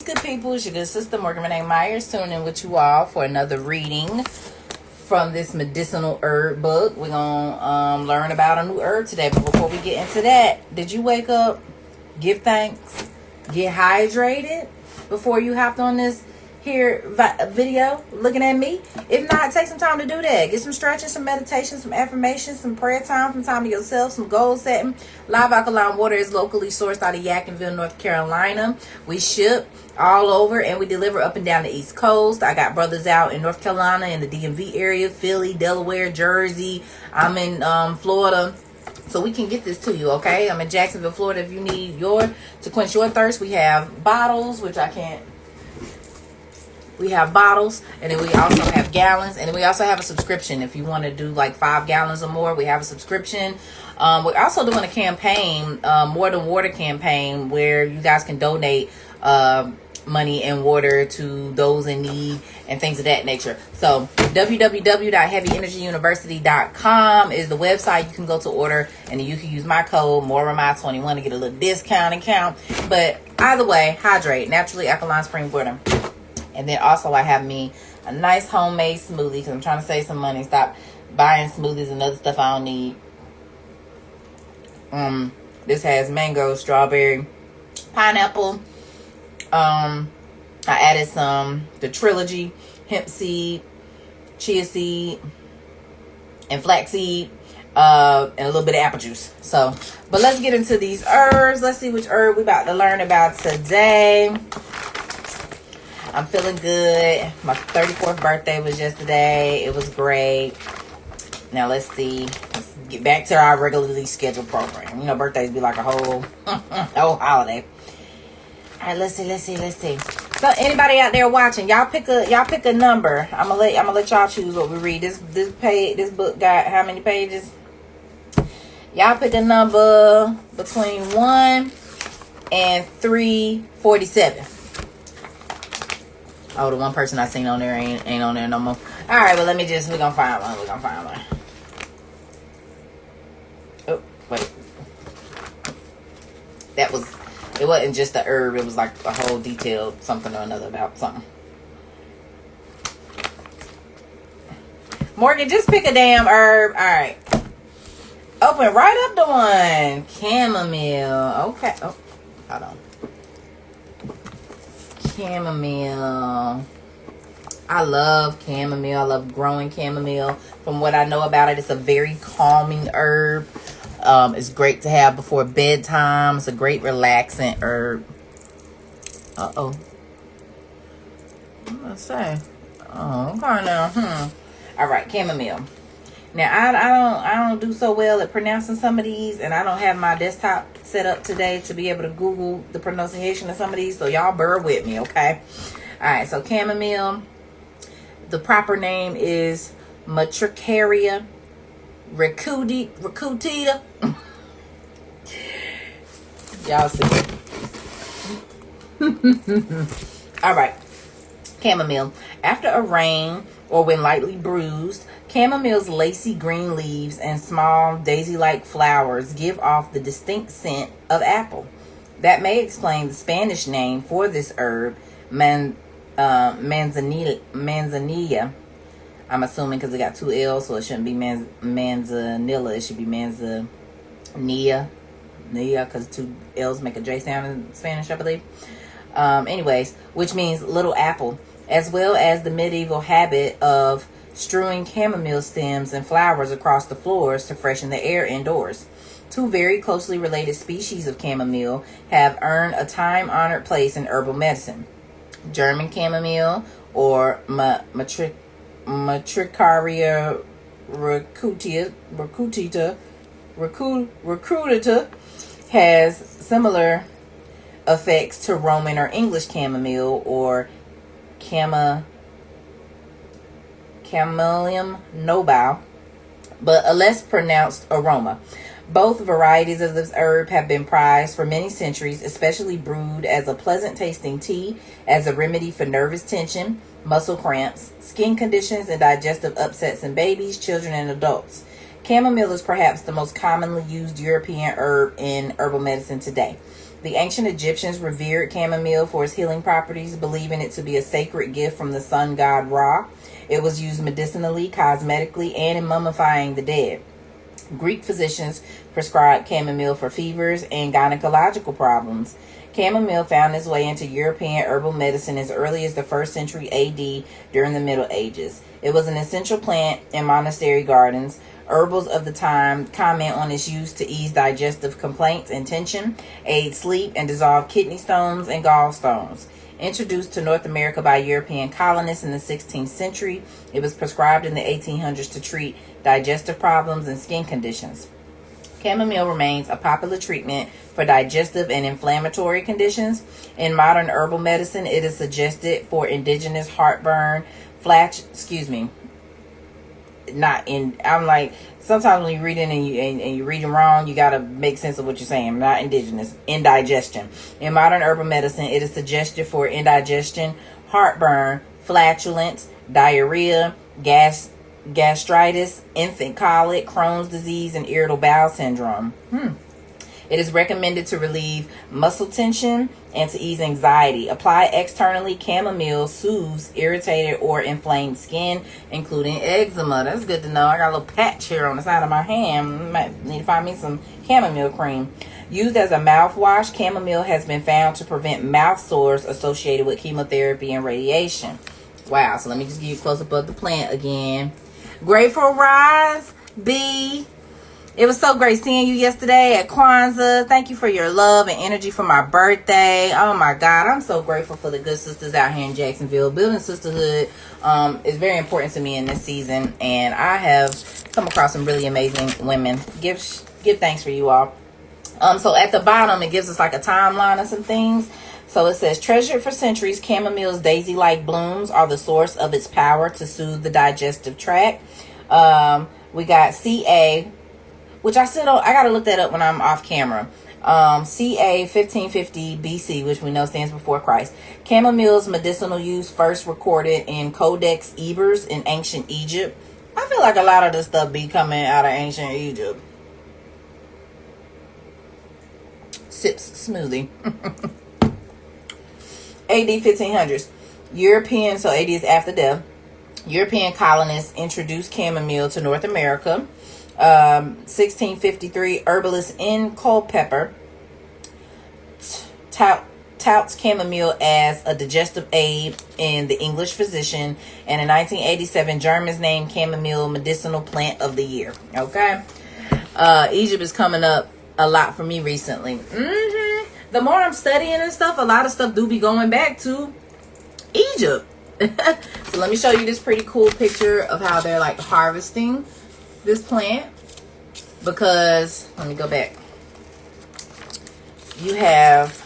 good people? It's your good sister, Morgan Renee Myers, tuning in with you all for another reading from this medicinal herb book. We're going to learn about a new herb today. But before we get into that, did you wake up, give thanks, get hydrated before you hopped on this here video looking at me? If not, take some time to do that. Get some stretching, some meditation, some affirmations, some prayer time, some time to yourself, some goal setting. Live Alkaline Water is locally sourced out of Yadkinville, North Carolina. We ship all over and we deliver up and down the East Coast. I got brothers out in North Carolina, in the DMV area, Philly, Delaware, Jersey. I'm in Florida. So we can get this to you, okay? I'm in Jacksonville, Florida. If you need to quench your thirst, we have bottles, which I can't. We have bottles, and then we also have gallons, and then we also have a subscription. If you want to do like 5 gallons or more, we have a subscription. We're also doing a campaign, More Than Water campaign, where you guys can donate money and water to those in need and things of that nature. So www.heavyenergyuniversity.com is the website you can go to order, and then you can use my code MORAMI21 to get a little discount account. But either way, hydrate. Naturally alkaline spring water. And then also I have me a nice homemade smoothie because I'm trying to save some money. Stop buying smoothies and other stuff I don't need. This has mango, strawberry, pineapple. I added the trilogy, hemp seed, chia seed, and flaxseed, and a little bit of apple juice. So, but let's get into these herbs. Let's see which herb we're about to learn about today. I'm feeling good. My 34th birthday was yesterday. It was great. Now let's see. Let's get back to our regularly scheduled program. You know, birthdays be like a whole holiday. All right, let's see. So anybody out there watching, y'all pick a number. I'm gonna let y'all choose what we read. This book got how many pages? Y'all pick a number between 1 and 347. Oh, the one person I seen on there ain't on there no more. All right, well, we're gonna find one. Oh, wait. It wasn't just a herb. It was like a whole detailed something or another about something. Morgan, just pick a damn herb. All right. Open right up the one. Chamomile. Okay. Oh, hold on. Chamomile. I love chamomile. I love growing chamomile. From what I know about it, it's a very calming herb. It's great to have before bedtime. It's a great relaxing herb. Uh-oh. What did I say? Oh, okay now. All right, chamomile. Now, I don't do so well at pronouncing some of these, and I don't have my desktop set up today to be able to Google the pronunciation of some of these, so y'all bear with me, okay? All right, so chamomile, the proper name is Matricaria recutita. Y'all see. All right, chamomile. After a rain or when lightly bruised, chamomile's lacy green leaves and small daisy-like flowers give off the distinct scent of apple. That may explain the Spanish name for this herb, manzanilla. I'm assuming because it got 2 L's, so it shouldn't be manzanilla. It should be manzanilla. Because 2 L's make a J sound in Spanish, I believe. Anyways, which means little apple, as well as the medieval habit of strewing chamomile stems and flowers across the floors to freshen the air indoors. 2 very closely related species of chamomile have earned a time-honored place in herbal medicine. German chamomile, or Matricaria recutita, has similar effects to Roman or English chamomile, or Chamomile nobile, but a less pronounced aroma. Both varieties of this herb have been prized for many centuries, especially brewed as a pleasant tasting tea, as a remedy for nervous tension, muscle cramps, skin conditions, and digestive upsets in babies, children, and adults. Chamomile is perhaps the most commonly used European herb in herbal medicine today. The ancient Egyptians revered chamomile for its healing properties, believing it to be a sacred gift from the sun god Ra. It was used medicinally, cosmetically, and in mummifying the dead. Greek physicians prescribed chamomile for fevers and gynecological problems. Chamomile found its way into European herbal medicine as early as the 1st century AD during the Middle Ages. It was an essential plant in monastery gardens. Herbals of the time comment on its use to ease digestive complaints and tension, aid sleep, and dissolve kidney stones and gallstones. Introduced to North America by European colonists in the 16th century, it was prescribed in the 1800s to treat digestive problems and skin conditions. Chamomile remains a popular treatment for digestive and inflammatory conditions. In modern herbal medicine, it is suggested for indigenous heartburn, I'm like, sometimes when you read it and you read them wrong, you got to make sense of what you're saying. Not indigenous, indigestion. In modern herbal medicine, it is suggested for indigestion, heartburn, flatulence, diarrhea, gastritis, infant colic, Crohn's disease, and irritable bowel syndrome. It is recommended to relieve muscle tension and to ease anxiety. Apply externally. Chamomile soothes irritated or inflamed skin, including eczema. That's good to know. I got a little patch here on the side of my hand. Might need to find me some chamomile cream. Used as a mouthwash, chamomile has been found to prevent mouth sores associated with chemotherapy and radiation. Wow. So let me just give you a close-up of the plant again. Grateful Rise, B. It was so great seeing you yesterday at Kwanzaa. Thank you for your love and energy for my birthday. Oh my God, I'm so grateful for the good sisters out here in Jacksonville. Building sisterhood is very important to me in this season, and I have come across some really amazing women. Give thanks for you all. So at the bottom, it gives us like a timeline of some things. So it says, treasured for centuries, chamomile's daisy-like blooms are the source of its power to soothe the digestive tract. We got CA, which I got to look that up when I'm off camera. CA 1550 BC, which we know stands before Christ. Chamomile's medicinal use first recorded in Codex Ebers in ancient Egypt. I feel like a lot of this stuff be coming out of ancient Egypt. Sips smoothie. AD 1500s. European, so AD is after death. European colonists introduced chamomile to North America. 1653, herbalist N. Culpeper touts chamomile as a digestive aid in the English Physician, and in 1987, Germans named chamomile medicinal plant of the year. Okay, Egypt is coming up a lot for me recently. The more I'm studying and stuff, a lot of stuff do be going back to Egypt. So let me show you this pretty cool picture of how they're like harvesting this plant, because let me go back. You have,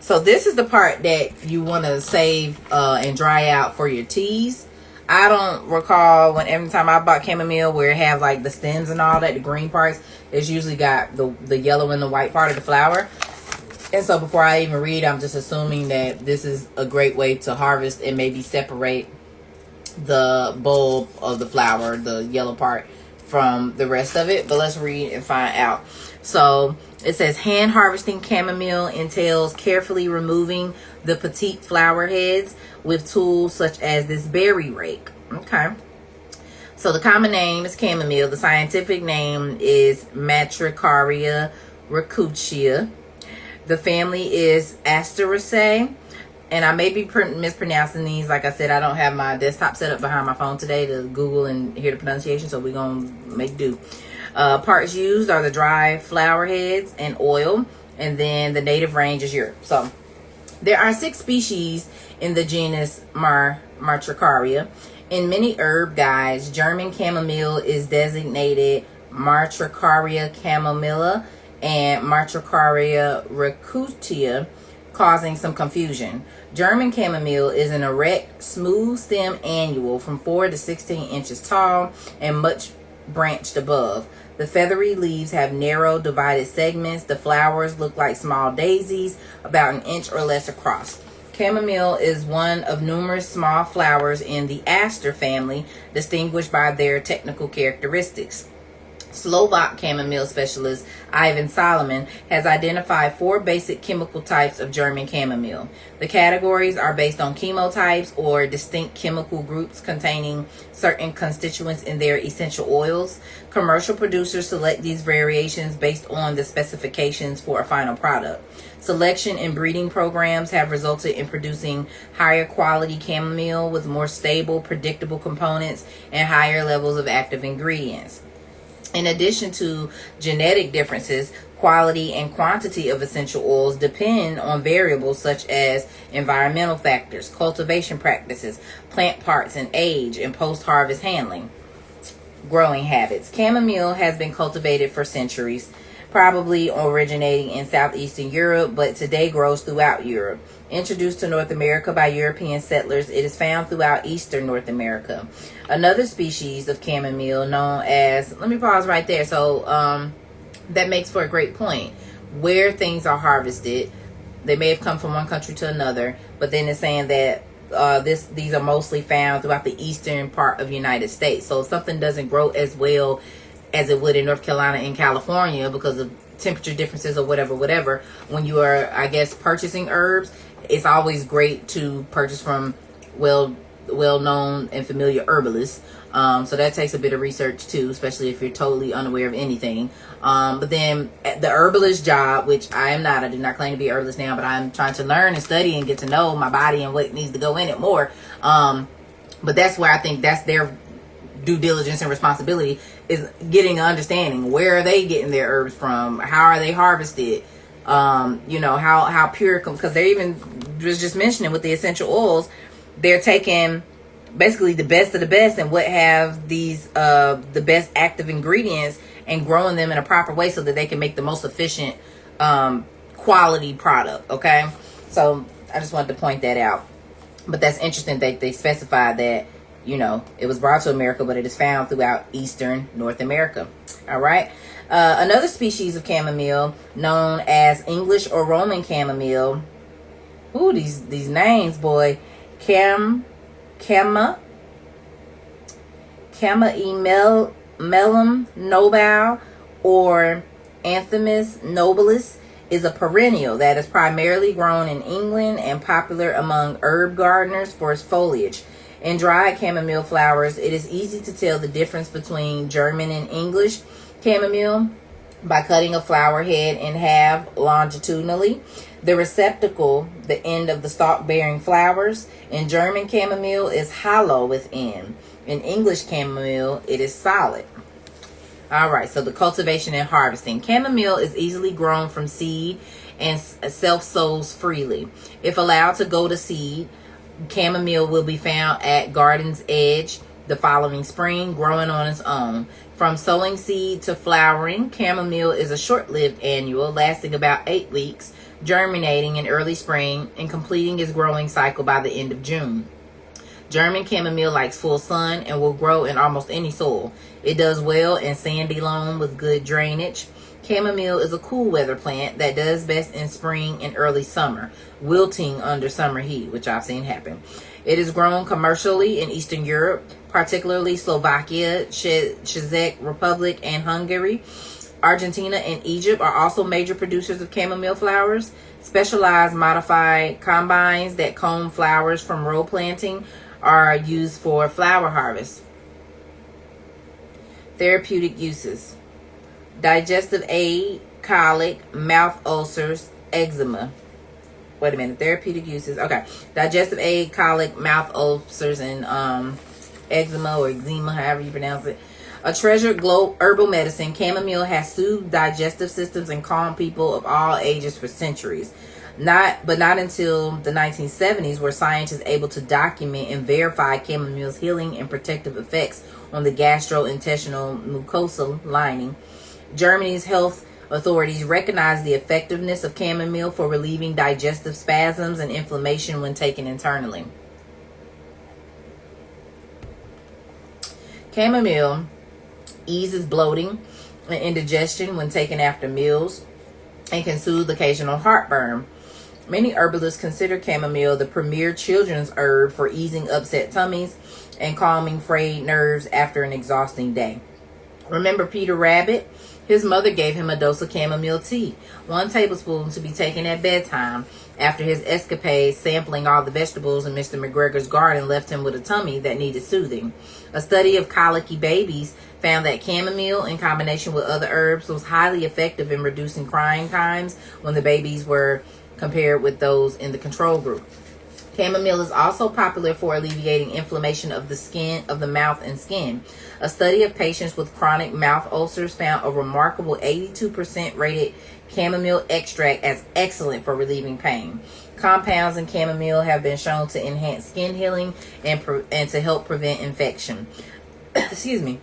so this is the part that you want to save and dry out for your teas. I don't recall when every time I bought chamomile where it have like the stems and all that, the green parts. It's usually got the yellow and the white part of the flower. And so before I even read, I'm just assuming that this is a great way to harvest and maybe separate the bulb of the flower, the yellow part, from the rest of it. But let's read and find out. So it says, hand harvesting chamomile entails carefully removing the petite flower heads with tools such as this berry rake. Okay. So the common name is chamomile. The scientific name is Matricaria racutia. The family is Asteraceae. And I may be mispronouncing these. Like I said, I don't have my desktop set up behind my phone today to Google and hear the pronunciation, so we're going to make do. Parts used are the dry flower heads and oil, and then the native range is Europe. So there are 6 species in the genus Matricaria. In many herb guides, German chamomile is designated Matricaria chamomilla and Matricaria racutia, causing some confusion. German chamomile is an erect, smooth stem annual from 4 to 16 inches tall and much branched above. The feathery leaves have narrow, divided segments. The flowers look like small daisies, about an inch or less across. Chamomile is one of numerous small flowers in the aster family, distinguished by their technical characteristics. Slovak chamomile specialist Ivan Solomon has identified 4 basic chemical types of German chamomile. The categories are based on chemotypes, or distinct chemical groups containing certain constituents in their essential oils. Commercial producers select these variations based on the specifications for a final product. Selection and breeding programs have resulted in producing higher quality chamomile with more stable, predictable components and higher levels of active ingredients. In addition to genetic differences, quality and quantity of essential oils depend on variables such as environmental factors, cultivation practices, plant parts and age, and post-harvest handling. Growing habits. Chamomile has been cultivated for centuries, probably originating in southeastern Europe, but today grows throughout Europe. Introduced to North America by European settlers, it is found throughout eastern North America. Another species of chamomile known as, let me pause right there. So that makes for a great point. Where things are harvested, they may have come from one country to another, but then it's saying that these are mostly found throughout the eastern part of the United States. So if something doesn't grow as well as it would in North Carolina and California because of temperature differences or whatever, when you are, I guess, purchasing herbs, it's always great to purchase from well-known and familiar herbalists. So that takes a bit of research too, especially if you're totally unaware of anything. But then the herbalist job, which I am not, I do not claim to be a herbalist now, but I'm trying to learn and study and get to know my body and what needs to go in it more. But that's where I think that's their due diligence and responsibility, is getting an understanding. Where are they getting their herbs from? How are they harvested? How pure, because they're even was just mentioning with the essential oils, they're taking basically the best of the best and what have these the best active ingredients and growing them in a proper way so that they can make the most efficient quality product. Okay, so I just wanted to point that out. But that's interesting that they specified that, it was brought to America, but it is found throughout eastern North America. All right. Another species of chamomile known as English or Roman chamomile. Ooh, these names, boy. Chamomile nobile or Anthemis nobilis is a perennial that is primarily grown in England and popular among herb gardeners for its foliage. In dried chamomile flowers, it is easy to tell the difference between German and English chamomile by cutting a flower head in half longitudinally. The receptacle, the end of the stalk-bearing flowers, in German chamomile is hollow within. In English chamomile, it is solid. All right, so the cultivation and harvesting. Chamomile is easily grown from seed and self-sows freely. If allowed to go to seed, chamomile will be found at garden's edge the following spring, growing on its own. From sowing seed to flowering, chamomile is a short-lived annual lasting about 8 weeks, germinating in early spring and completing its growing cycle by the end of June. German chamomile likes full sun and will grow in almost any soil. It does well in sandy loam with good drainage. Chamomile is a cool weather plant that does best in spring and early summer, wilting under summer heat, which I've seen happen. It is grown commercially in Eastern Europe, particularly Slovakia, Czech Republic, and Hungary. Argentina and Egypt are also major producers of chamomile flowers. Specialized modified combines that comb flowers from row planting are used for flower harvest. Therapeutic uses: digestive aid, colic, mouth ulcers, eczema. Wait a minute. Therapeutic uses. Okay. Digestive aid, colic, mouth ulcers, and eczema or eczema, however you pronounce it. A treasured herbal medicine, chamomile has soothed digestive systems and calmed people of all ages for centuries. Not until the 1970s were scientists able to document and verify chamomile's healing and protective effects on the gastrointestinal mucosa lining. Germany's health authorities recognize the effectiveness of chamomile for relieving digestive spasms and inflammation when taken internally. Chamomile eases bloating and indigestion when taken after meals and can soothe occasional heartburn. Many herbalists consider chamomile the premier children's herb for easing upset tummies and calming frayed nerves after an exhausting day. Remember Peter Rabbit? His mother gave him a dose of chamomile tea, 1 tablespoon to be taken at bedtime, after his escapade sampling all the vegetables in Mr. McGregor's garden left him with a tummy that needed soothing. A study of colicky babies found that chamomile, in combination with other herbs, was highly effective in reducing crying times when the babies were compared with those in the control group. Chamomile is also popular for alleviating inflammation of the skin, of the mouth and skin. A study of patients with chronic mouth ulcers found a remarkable 82% rated chamomile extract as excellent for relieving pain. Compounds in chamomile have been shown to enhance skin healing and to help prevent infection. Excuse me.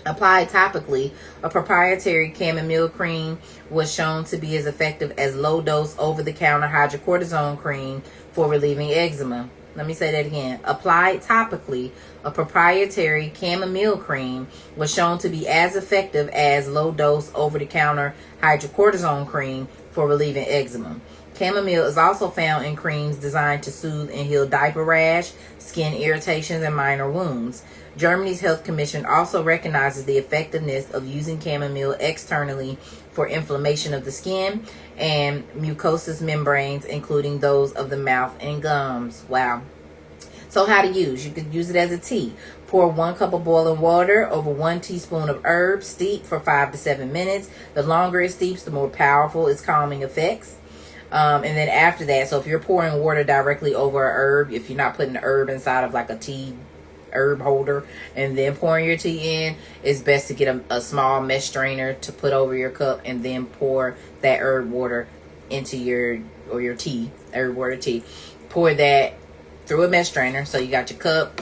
Applied topically, a proprietary chamomile cream was shown to be as effective as low-dose over-the-counter hydrocortisone cream for relieving eczema. Let me say that again. Applied topically, a proprietary chamomile cream was shown to be as effective as low-dose over-the-counter hydrocortisone cream for relieving eczema. Chamomile is also found in creams designed to soothe and heal diaper rash, skin irritations, and minor wounds. Germany's Health Commission also recognizes the effectiveness of using chamomile externally for inflammation of the skin and mucosous membranes, including those of the mouth and gums. Wow. So how to use? You could use it as a tea. Pour 1 cup of boiling water over 1 teaspoon of herbs. Steep for 5 to 7 minutes. The longer it steeps, the more powerful its calming effects. And then after that, so if you're pouring water directly over a herb, if you're not putting the herb inside of like a tea herb holder and then pouring your tea in, it's best to get a small mesh strainer to put over your cup and then pour that herb water into your tea, herb water tea. Pour that through a mesh strainer. So you got your cup.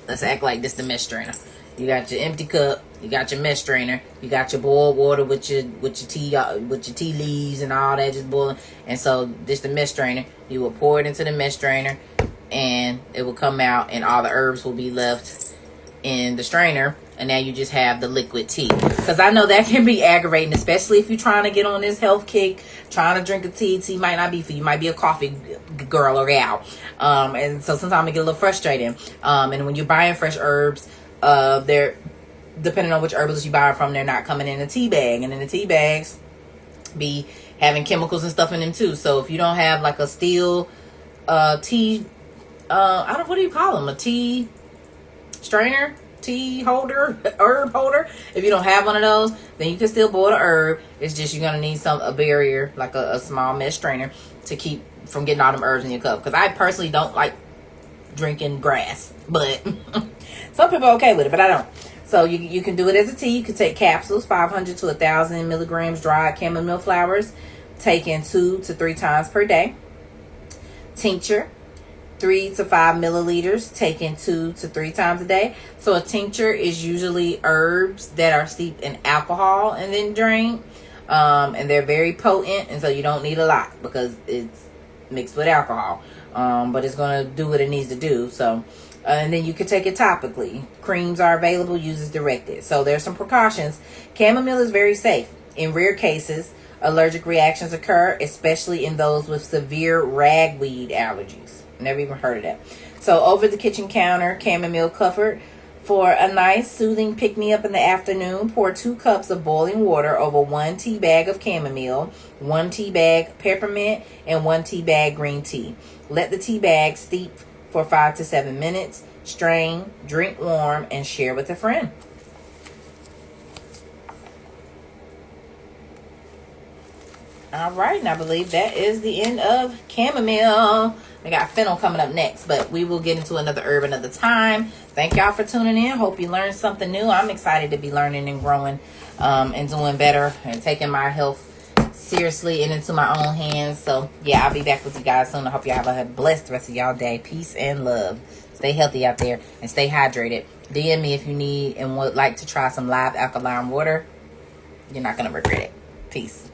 Let's act like this the mesh strainer. You got your empty cup, you got your mesh strainer, you got your boiled water with your tea leaves and all that just boiling. And so this the mesh strainer. You will pour it into the mesh strainer and it will come out and all the herbs will be left in the strainer, and now you just have the liquid tea. Because I know that can be aggravating, especially if you're trying to get on this health kick, trying to drink a tea. Tea might not be for you. You might be a coffee girl or gal. And so sometimes it get a little frustrating. And when you're buying fresh herbs, they're, depending on which herbalist you buy it from, they're not coming in a tea bag. And then the tea bags be having chemicals and stuff in them too. So if you don't have like a steel tea, what do you call them? A tea strainer, tea holder, herb holder. If you don't have one of those, then you can still boil the herb. It's just you're gonna need a barrier, like a small mesh strainer, to keep from getting all them herbs in your cup. Because I personally don't like drinking grass, but some people are okay with it, but I don't. So you can do it as a tea. You can take capsules, 500 to 1,000 milligrams dried chamomile flowers, taken 2 to 3 times per day. Tincture, 3 to 5 milliliters, taken 2 to 3 times a day. So a tincture is usually herbs that are steeped in alcohol and then drained. And they're very potent, and so you don't need a lot because it's mixed with alcohol. But it's going to do what it needs to do. So, and then you can take it topically. Creams are available. Use as directed. So there's some precautions. Chamomile is very safe. In rare cases, allergic reactions occur, especially in those with severe ragweed allergies. Never even heard of that. So over the kitchen counter, chamomile comfort. For a nice soothing pick-me-up in the afternoon, pour 2 cups of boiling water over 1 tea bag of chamomile, 1 tea bag peppermint, and 1 tea bag green tea. Let the tea bag steep for 5 to 7 minutes. Strain, drink warm, and share with a friend. All right, and I believe that is the end of chamomile. We got fennel coming up next, but we will get into another herb another time. Thank y'all for tuning in. Hope you learned something new. I'm excited to be learning and growing and doing better and taking my health seriously and into my own hands. So, yeah, I'll be back with you guys soon. I hope y'all have a blessed rest of y'all day. Peace and love. Stay healthy out there and stay hydrated. DM me if you need and would like to try some live alkaline water. You're not going to regret it. Peace.